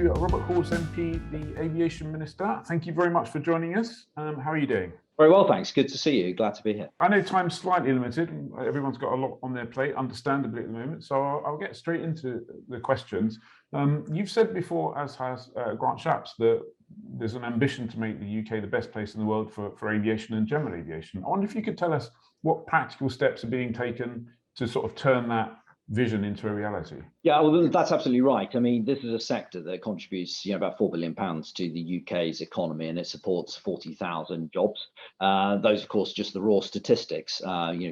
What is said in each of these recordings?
to Robert Hawes MP, the Aviation Minister. Thank you very much for joining us. How are you doing? Very well, thanks. Good to see you. Glad to be here. I know time's slightly limited. Everyone's got a lot on their plate, understandably at the moment. So I'll get straight into the questions. You've said before, as has Grant Shapps, that there's an ambition to make the UK the best place in the world for aviation and general aviation. I wonder if you could tell us what practical steps are being taken to sort of turn that vision into a reality. Yeah, well, that's absolutely right. I mean, this is a sector that contributes, about £4 billion to the UK's economy, and it supports 40,000 jobs. Those, of course, just the raw statistics,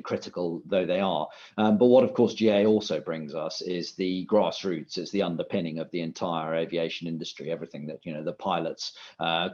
critical though they are. But what, of course, GA also brings us is the grassroots. It's the underpinning of the entire aviation industry, everything that, the pilots,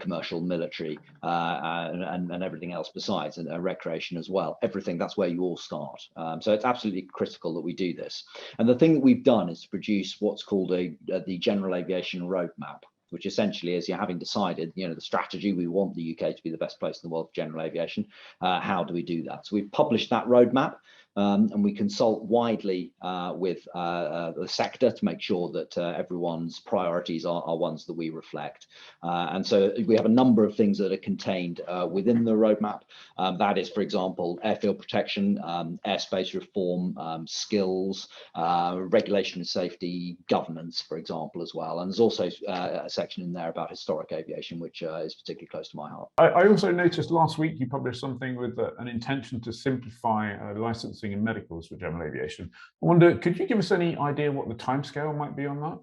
commercial, military, and everything else besides, and recreation as well. Everything, that's where you all start. So it's absolutely critical that we do this. And the thing that we've done is to produce what's called the General Aviation Roadmap, which essentially is, having decided, the strategy, we want the UK to be the best place in the world for general aviation. How do we do that? So we've published that roadmap. And we consult widely with the sector to make sure that everyone's priorities are ones that we reflect. And so we have a number of things that are contained within the roadmap. That is, for example, airfield protection, airspace reform, skills, regulation and safety, governance, for example, as well. And there's also a section in there about historic aviation, which is particularly close to my heart. I also noticed last week you published something with an intention to simplify licensing and medicals for general aviation. I wonder, could you give us any idea what the timescale might be on that?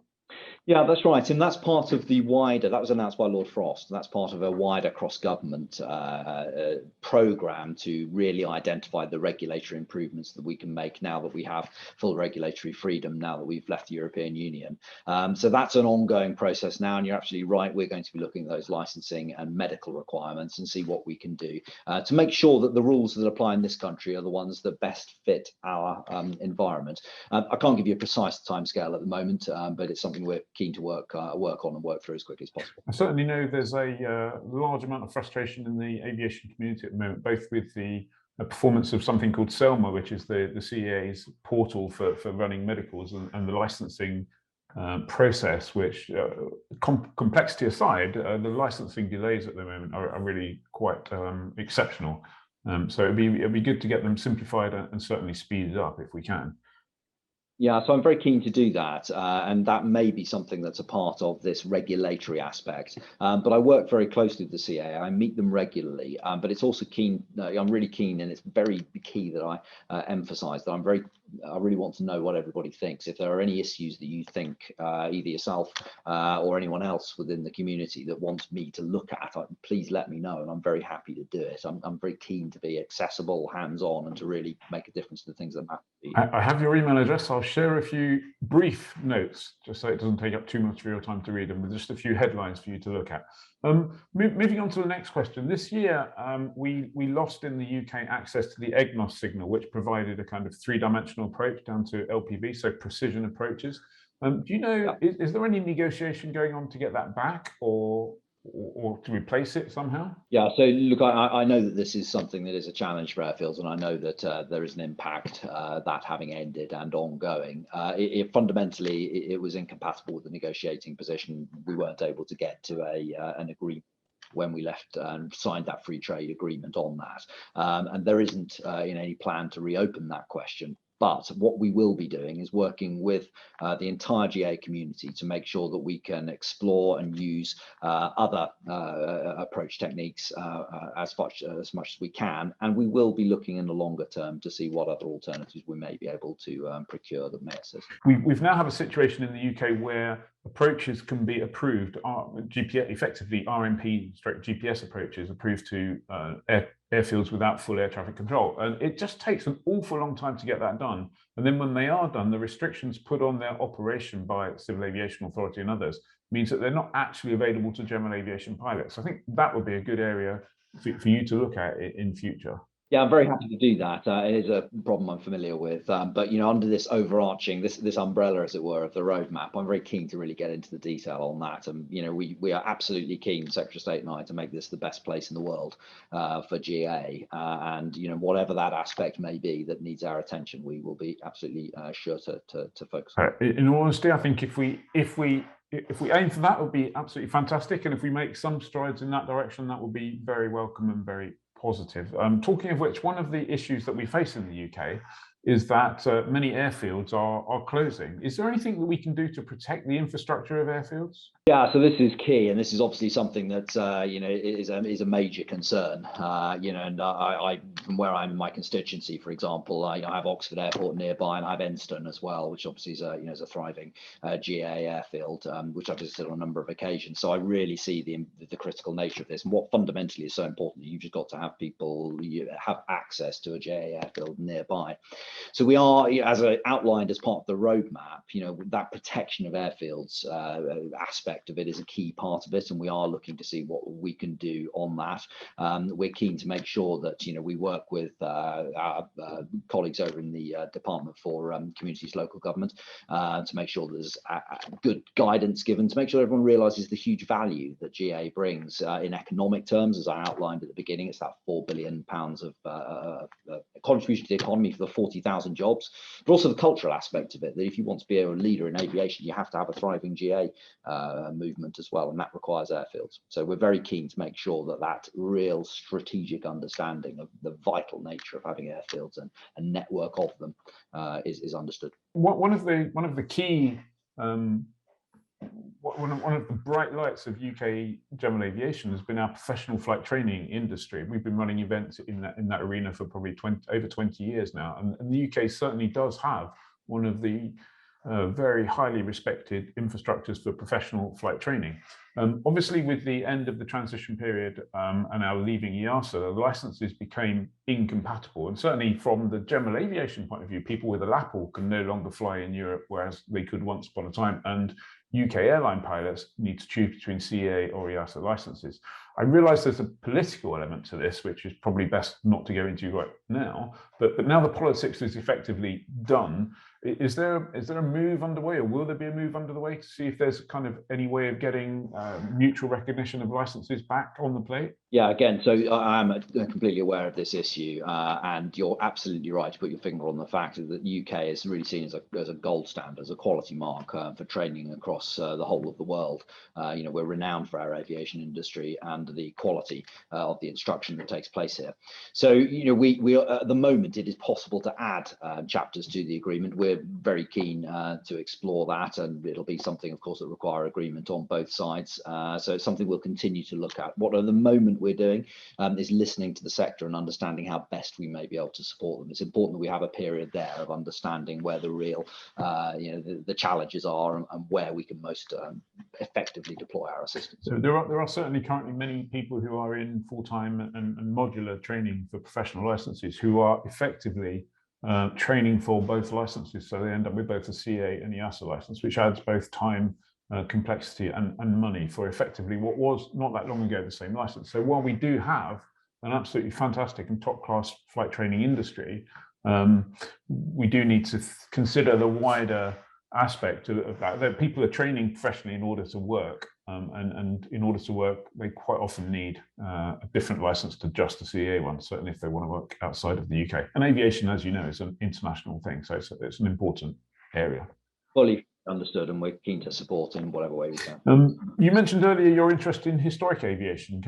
Yeah, that's right. And that's part of the wider, that was announced by Lord Frost. That's part of a wider cross-government programme to really identify the regulatory improvements that we can make now that we have full regulatory freedom, now that we've left the European Union. So that's an ongoing process now. And you're absolutely right. We're going to be looking at those licensing and medical requirements and see what we can do to make sure that the rules that apply in this country are the ones that best fit our environment. I can't give you a precise timescale at the moment, but it's something we're keen to work on and work through as quickly as possible. I certainly know there's a large amount of frustration in the aviation community at the moment, both with the performance of something called SELMA, which is the CAA's portal for running medicals, and the licensing process, which complexity aside, the licensing delays at the moment are really quite exceptional. So it'd be good to get them simplified and certainly speeded up if we can. Yeah, so I'm very keen to do that, and that may be something that's a part of this regulatory aspect. But I work very closely with the CAA. I meet them regularly, but it's also keen. I'm really keen, and it's very key that I emphasise that I really want to know what everybody thinks. If there are any issues that you think, either yourself or anyone else within the community that wants me to look at, please let me know, and I'm very happy to do it. I'm very keen to be accessible, hands-on, and to really make a difference to the things that matter. I have your email address. I'll share a few brief notes, just so it doesn't take up too much of your time to read them, with just a few headlines for you to look at. Moving on to the next question. This year, we lost in the UK access to the EGMOS signal, which provided a kind of three-dimensional approach down to LPV, so precision approaches. Do you know, is there any negotiation going on to get that back, or to replace it somehow? Yeah, so look, I know that this is something that is a challenge for airfields, and I know that there is an impact that having ended and ongoing. Fundamentally, it was incompatible with the negotiating position. We weren't able to get to an agreement when we left and signed that free trade agreement on that. And there isn't any plan to reopen that question. But what we will be doing is working with the entire GA community to make sure that we can explore and use other approach techniques as much as we can. And we will be looking in the longer term to see what other alternatives we may be able to procure that may assist. We've now have a situation in the UK where approaches can be approved, effectively RMP/GPS approaches approved to airfields without full air traffic control. And it just takes an awful long time to get that done. And then when they are done, the restrictions put on their operation by Civil Aviation Authority and others means that they're not actually available to general aviation pilots. I think that would be a good area for you to look at in future. Yeah, I'm very happy to do that. It is a problem I'm familiar with, but under this overarching, this umbrella, as it were, of the roadmap, I'm very keen to really get into the detail on that. And we are absolutely keen, Secretary of State and I, to make this the best place in the world for GA. And whatever that aspect may be that needs our attention, we will be absolutely sure to focus on. In all honesty, I think if we if we aim for that, it would be absolutely fantastic. And if we make some strides in that direction, that will be very welcome and very positive. Talking of which, one of the issues that we face in the UK is that many airfields are closing. Is there anything that we can do to protect the infrastructure of airfields? Yeah, so this is key, and this is obviously something that is a major concern. And I from where I'm in my constituency, for example, I have Oxford Airport nearby, and I have Enston as well, which obviously is a thriving GA airfield, which I've visited on a number of occasions. So I really see the critical nature of this, and what fundamentally is so important. You've just got to have people have access to a GA airfield nearby. So we are, as I outlined as part of the roadmap, that protection of airfields aspect of it is a key part of it, and we are looking to see what we can do on that. We're keen to make sure that we work with our colleagues over in the Department for Communities, Local Government to make sure there's good guidance given, to make sure everyone realises the huge value that GA brings in economic terms. As I outlined at the beginning, it's that £4 billion of contribution to the economy for the 40,000 jobs, but also the cultural aspect of it, that if you want to be a leader in aviation, you have to have a thriving GA movement as well, and that requires airfields. So we're very keen to make sure that real strategic understanding of the vital nature of having airfields and a network of them is understood. One of the key one of the bright lights of UK general aviation has been our professional flight training industry. We've been running events in that arena for probably over 20 years now, and the UK certainly does have one of the very highly respected infrastructures for professional flight training. Obviously, with the end of the transition period and our leaving EASA, the licenses became incompatible. And certainly from the general aviation point of view, people with a LAPL can no longer fly in Europe, whereas they could once upon a time. And UK airline pilots need to choose between CA or EASA licenses. I realise there's a political element to this, which is probably best not to go into right now. But now the politics is effectively done. Is there a move underway, or will there be a move underway to see if there's kind of any way of getting mutual recognition of licenses back on the plate? Yeah, again, so I am completely aware of this issue, and you're absolutely right to put your finger on the fact that the UK is really seen as a gold standard, as a quality mark for training across the whole of the world. We're renowned for our aviation industry and the quality of the instruction that takes place here. So, we at the moment, it is possible to add chapters to the agreement. We're very keen to explore that, and it'll be something, of course, that require agreement on both sides. So it's something we'll continue to look at. What at the moment we're doing is listening to the sector and understanding how best we may be able to support them. It's important that we have a period there of understanding where the real, the challenges are, and where we can most effectively deploy our assistance. So there are certainly currently many people who are in full-time and modular training for professional licenses who are effectively training for both licenses. So they end up with both a CA and EASA license, which adds both time, complexity and money for effectively what was not that long ago the same license. So while we do have an absolutely fantastic and top-class flight training industry, we do need to consider the wider aspect of that people are training professionally in order to work, and in order to work they quite often need a different license to just the CA one, certainly if they want to work outside of the UK. And aviation, as you know, is an international thing, so it's an important area. Fully understood, and we're keen to support in whatever way we can. You mentioned earlier your interest in historic aviation.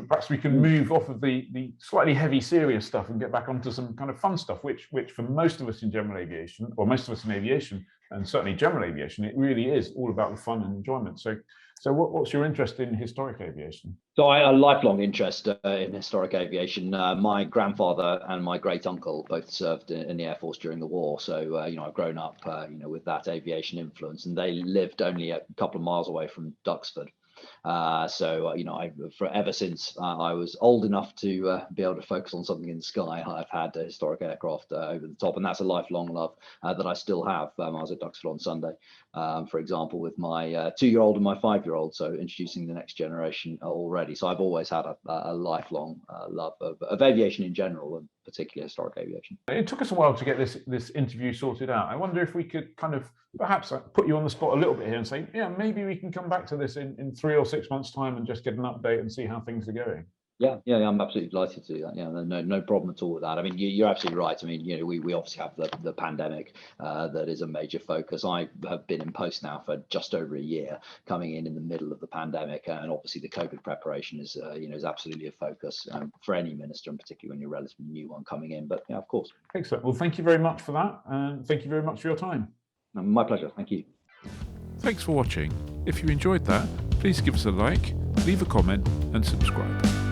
Perhaps we can move off of the slightly heavy, serious stuff and get back onto some kind of fun stuff, which for most of us in general aviation, or most of us in aviation, and certainly general aviation, it really is all about the fun and enjoyment. So what's your interest in historic aviation? So I a lifelong interest in historic aviation. My grandfather and my great uncle both served in the Air Force during the war. So I've grown up with that aviation influence, and they lived only a couple of miles away from Duxford. Ever since I was old enough to be able to focus on something in the sky, I've had historic aircraft over the top, and that's a lifelong love that I still have. I was at Duxford on Sunday, for example, with my 2-year-old and my 5-year-old, so introducing the next generation already. So I've always had a lifelong love of aviation in general, and particularly historic aviation. It took us a while to get this interview sorted out. I wonder if we could kind of perhaps put you on the spot a little bit here and say, yeah, maybe we can come back to this in 3 or 6 months' time and just get an update and see how things are going. Yeah, I'm absolutely delighted to do that. Yeah, no problem at all with that. I mean, you're absolutely right. I mean, we obviously have the pandemic that is a major focus. I have been in post now for just over a year, coming in the middle of the pandemic, and obviously the COVID preparation is is absolutely a focus for any minister, and particularly when you're a relatively new one coming in. But yeah, of course. Excellent. Well, thank you very much for that, and thank you very much for your time. My pleasure. Thank you. Thanks for watching. If you enjoyed that, please give us a like, leave a comment and subscribe.